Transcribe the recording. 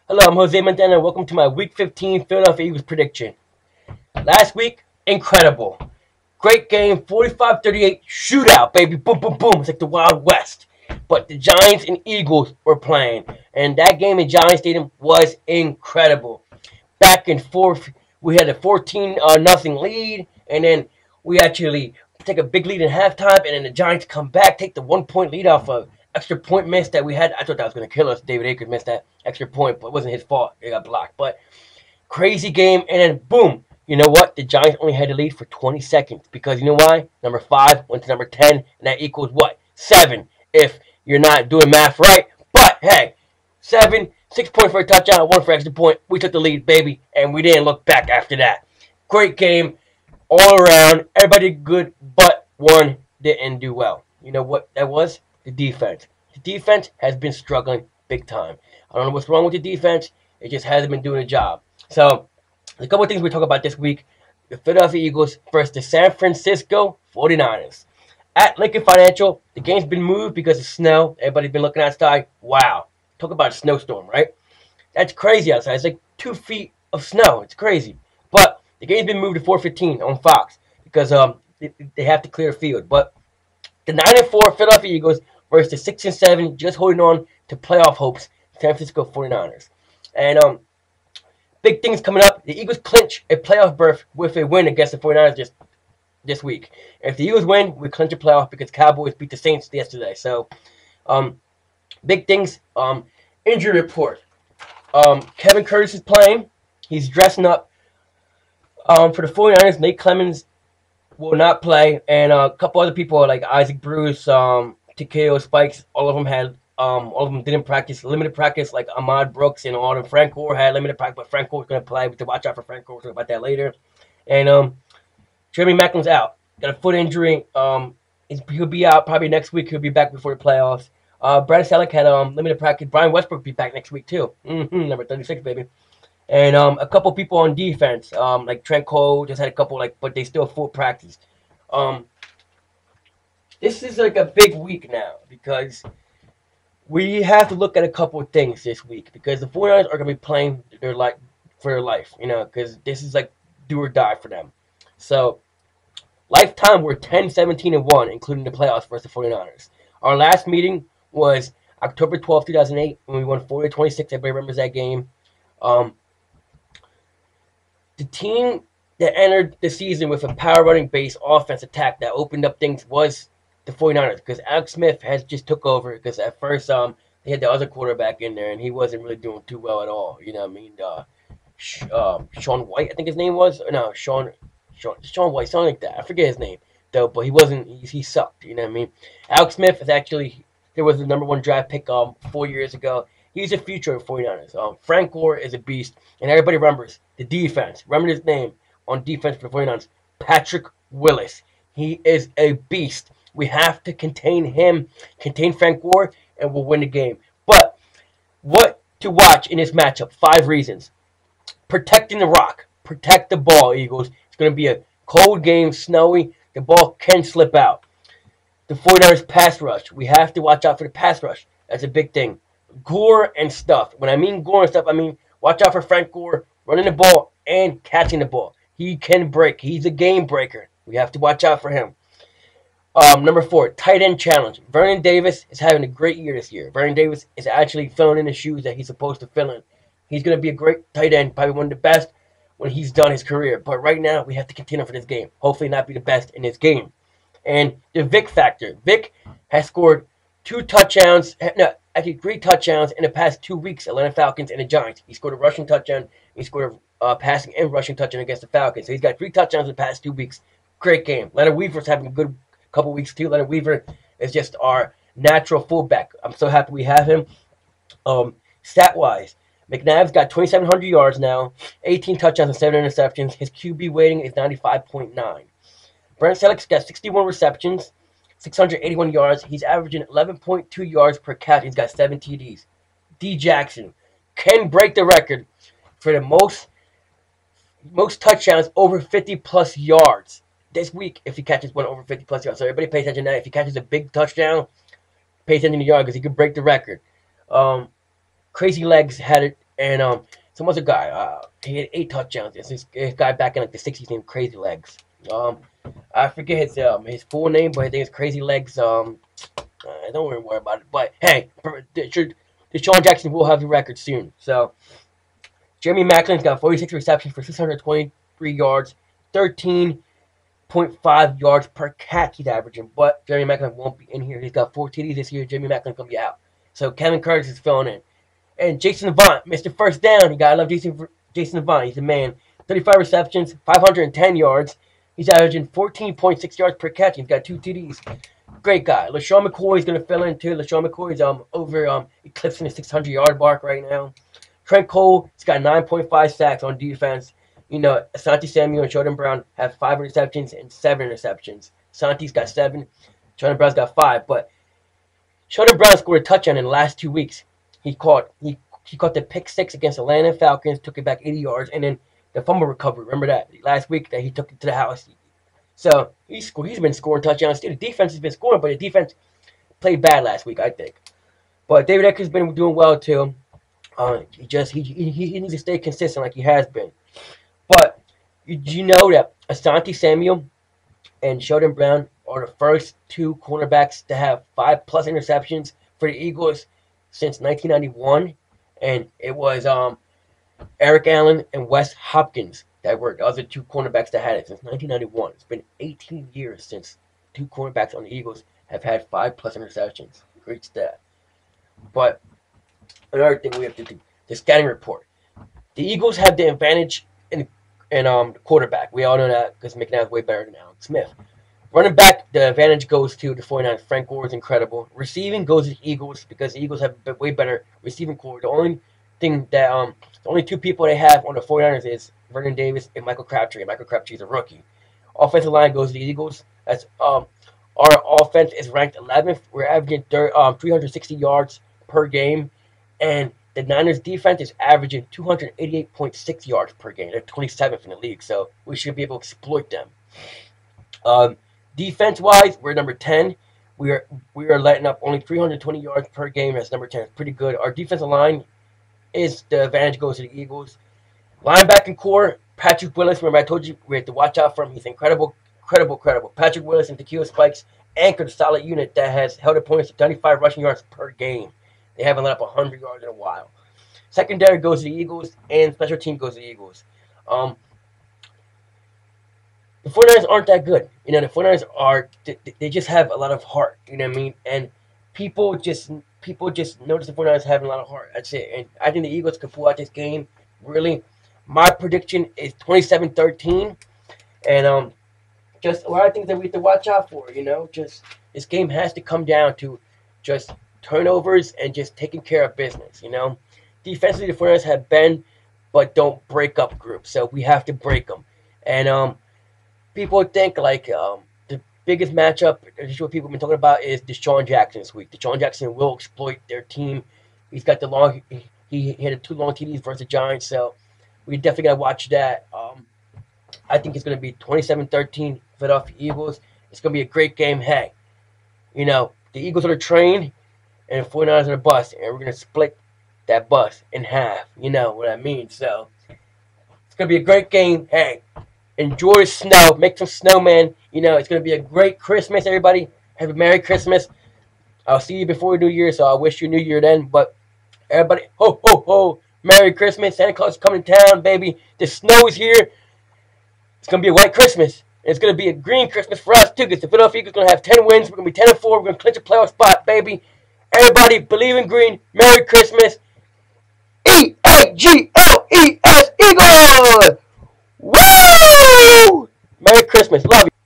Hello, I'm Jose Montana, and welcome to my Week 15 Philadelphia Eagles prediction. Last week, incredible. Great game, 45-38 shootout, baby. Boom, boom, boom. It's like the Wild West. But the Giants and Eagles were playing, and that game in Giants Stadium was incredible. Back and forth, we had a 14 nothing lead, and then we actually take a big lead in halftime, and then the Giants come back, take the 1 point lead off of extra point miss that we had. I thought that was going to kill us. David Akers missed that extra point, but it wasn't his fault. It got blocked. But crazy game, and then boom. You know what? The Giants only had the lead for 20 seconds because you know why? Number 5 went to number 10, and that equals what? 7 if you're not doing math right. But hey, 7, 6 points for a touchdown, 1 for extra point. We took the lead, baby, and we didn't look back after that. Great game all around. Everybody good, but one didn't do well. You know what that was? The defense. The defense has been struggling big time. I don't know what's wrong with the defense. It just hasn't been doing a job. So, there's a couple of things we talk about this week. The Philadelphia Eagles versus the San Francisco 49ers. At Lincoln Financial, the game's been moved because of snow. Everybody's been looking outside. Wow. Talk about a snowstorm, right? That's crazy outside. It's like 2 feet of snow. It's crazy. But the game's been moved to 4:15 on Fox because they have to clear a field. But the 9-4 Philadelphia Eagles versus the 6-7, just holding on to playoff hopes, San Francisco 49ers. And big things coming up. The Eagles clinch a playoff berth with a win against the 49ers this week. If the Eagles win, we clinch a playoff because Cowboys beat the Saints yesterday. So, big things. Injury report. Kevin Curtis is playing. He's dressing up. For the 49ers, Nate Clemens will not play, and a couple other people like Isaac Bruce, Takeo Spikes, all of them didn't practice, limited practice, like Ahmad Brooks and all of them. Frank Gore had limited practice, but Frank Gore was going to play. We have to watch out for Frank Gore. We'll talk about that later. And Jeremy Macklin's out. Got a foot injury. He'll be out probably next week. He'll be back before the playoffs. Brad Selleck had limited practice. Brian Westbrook will be back next week too. Number 36, baby. And a couple people on defense, like Trent Cole, just had a couple, but they still full practice. This is like a big week now because we have to look at a couple of things this week because the 49ers are going to be playing for their life, because this is like do or die for them. So, lifetime, we're 10-17-1, including the playoffs versus the 49ers. Our last meeting was October 12th, 2008, when we won 40-26. Everybody remembers that game. The team that entered the season with a power running base offense attack that opened up things was the 49ers because Alex Smith has just took over because at first they had the other quarterback in there and he wasn't really doing too well at all. You know what I mean? Sean White, I think his name was. No, Sean White, something like that. I forget his name though, but he sucked. You know what I mean? Alex Smith is actually, there was the #1 draft pick 4 years ago. He's the future of 49ers. Frank Gore is a beast, and everybody remembers the defense. Remember his name on defense for the 49ers, Patrick Willis. He is a beast. We have to contain him, contain Frank Gore, and we'll win the game. But what to watch in this matchup? 5 reasons. Protecting the rock. Protect the ball, Eagles. It's going to be a cold game, snowy. The ball can slip out. The 49ers pass rush. We have to watch out for the pass rush. That's a big thing. Gore and stuff. When I mean Gore and stuff, I mean watch out for Frank Gore running the ball and catching the ball. He can break. He's a game breaker. We have to watch out for him. Number 4, tight end challenge. Vernon Davis is having a great year this year. Vernon Davis is actually filling in the shoes that he's supposed to fill in. He's going to be a great tight end, probably one of the best when he's done his career. But right now, we have to continue for this game. Hopefully not be the best in this game. And the Vic factor. Vic has scored 3 touchdowns in the past 2 weeks, Atlanta Falcons and the Giants. He scored a rushing touchdown. He scored a passing and rushing touchdown against the Falcons. So he's got 3 touchdowns in the past 2 weeks. Great game. Leonard Weaver's having a good couple weeks too. Leonard Weaver is just our natural fullback. I'm so happy we have him. Stat-wise, McNabb's got 2,700 yards now, 18 touchdowns and 7 interceptions. His QB rating is 95.9. Brent Selleck's got 61 receptions, 681 yards. He's averaging 11.2 yards per catch. He's got 7 TDs. D. Jackson can break the record for the most touchdowns over 50-plus yards this week if he catches one over 50-plus yards. So everybody pay attention to that. If he catches a big touchdown, pay attention to the yard because he could break the record. Crazy Legs had And some other guy, he had 8 touchdowns. It's this guy back in like the '60s named Crazy Legs. I forget his full name, but I think it's Crazy Legs. Don't worry about it. But hey, Deshaun Jackson will have the record soon. So Jeremy Maclin's got 46 receptions for 623 yards, 13.5 yards per catch he's averaging. But Jeremy Maclin won't be in here. He's got 4 TDs this year. Jeremy Maclin's gonna be out. So Kevin Curtis is filling in. And Jason Avant, Mr. First Down. You gotta love Jason Avant. He's a man. 35 receptions, 510 yards. He's averaging 14.6 yards per catch. He's got 2 TDs. Great guy. LaShawn McCoy is going to fill in too. LaShawn McCoy is over eclipsing the 600-yard mark right now. Trent Cole, he's got 9.5 sacks on defense. You know, Asante Samuel and Sheldon Brown have 5 receptions and 7 interceptions. Asante's got 7. Sheldon Brown's got 5. But Sheldon Brown scored a touchdown in the last 2 weeks. He caught the pick 6 against Atlanta Falcons, took it back 80 yards, and then the fumble recovery. Remember that last week that he took it to the house. So he's been scoring touchdowns too. The defense has been scoring, but the defense played bad last week, I think. But David Ecker's been doing well too. He needs to stay consistent like he has been. But you know that Asante Samuel and Sheldon Brown are the first 2 cornerbacks to have 5+ interceptions for the Eagles since 1991, and it was Eric Allen and Wes Hopkins that were the other 2 cornerbacks that had it since 1991. It's been 18 years since 2 cornerbacks on the Eagles have had 5+ interceptions. Great stat. But another thing we have to do, the scouting report. The Eagles have the advantage in quarterback. We all know that because McNabb is way better than Alex Smith. Running back, the advantage goes to the 49ers. Frank Gore is incredible. Receiving goes to the Eagles because the Eagles have a way better receiving core. The only 2 people they have on the 49ers is Vernon Davis and Michael Crabtree. And Michael Crabtree is a rookie. Offensive line goes to the Eagles. That's our offense is ranked 11th. We're averaging 360 yards per game, and the Niners defense is averaging 288.6 yards per game. They're 27th in the league, so we should be able to exploit them. Defense-wise, we're number 10. We are letting up only 320 yards per game. That's number 10. It's pretty good. Our defensive line is the advantage goes to the Eagles. Linebacking core, Patrick Willis. Remember I told you we have to watch out for him. He's incredible. Patrick Willis and Tequila Spikes anchored a solid unit that has held opponents to 25 rushing yards per game. They haven't let up 100 yards in a while. Secondary goes to the Eagles, and special team goes to the Eagles. The 49ers aren't that good. You know, the 49ers they just have a lot of heart. You know what I mean? And people just notice the 49ers having a lot of heart. That's it. And I think the Eagles could pull out this game. Really, my prediction is 27-13. And just a lot of things that we have to watch out for. You know, just this game has to come down to just turnovers and just taking care of business. You know, defensively the 49ers have been, but don't break up groups. So we have to break them. And people think like the biggest matchup, this is what people have been talking about, is Deshaun Jackson this week. Deshaun Jackson will exploit their team. He's got he had 2 long TDs versus the Giants, so we definitely got to watch that. I think it's going to be 27-13 Philadelphia Eagles. It's going to be a great game. Hey, you know, the Eagles are the train and the 49ers are the bus, and we're going to split that bus in half. You know what I mean? So it's going to be a great game. Hey, enjoy the snow. Make some snowman. You know, it's going to be a great Christmas, everybody. Have a Merry Christmas. I'll see you before New Year, so I wish you New Year then. But everybody, ho, ho, ho. Merry Christmas. Santa Claus is coming to town, baby. The snow is here. It's going to be a white Christmas. And it's going to be a green Christmas for us, too, because the Philadelphia Eagles are going to have 10 wins. We're going to be 10-4. We're going to clinch a playoff spot, baby. Everybody, believe in green. Merry Christmas. E-A-G-L-E-S, Eagles! Woo! Merry Christmas. Love you.